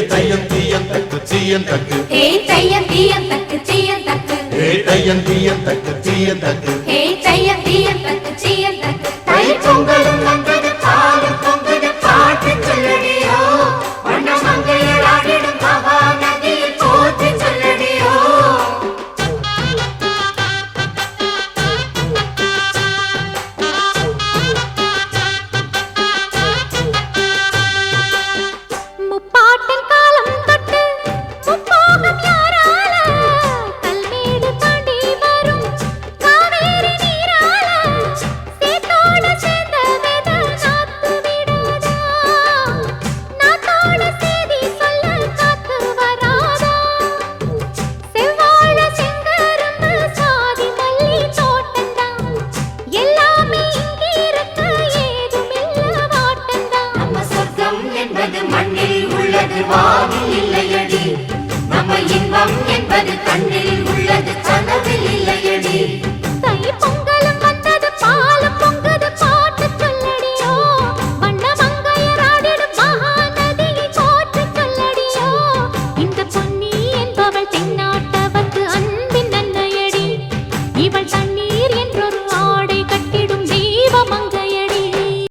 தையம் தீயம் தக்கு சீயம் தக்கு தையம் தீயம் தக்கு சீயம் தக்கு தையம் தீயம் தக்கு சீயம் தக்கு தையம் தீயம் தக்கு சீயம் தக்கு தை பொங்கலும் வந்தது பாலும் பொங்குது பாட்டு சொல்லடியோ வண்ண மங்கையர் ஆடிடும் பவா நதியில் போற்றி சொல்லடியோ முப்பாட்டின் காலம் தொட்டு முப்போகம் யாரால கல்மேடு தாண்டி வரும் காவேரி நீரால சேத்தோட சேர்ந்த வேத நாத்து விடாதா நாத்தோட சேதி சொல்ல காத்து வராதா செவ்வாழ செங்கரும்பு சாதி மல்லி தோட்டந்தான் எல்லாமே இங்கிருக்க ஏதுமில்ல வாட்டந்தான் நம்ம சொர்க்கம் என்பது மண்ணில் உள்ளது வானில் இல்லையடி நம்ம இன்பம் என்பது கண்ணில்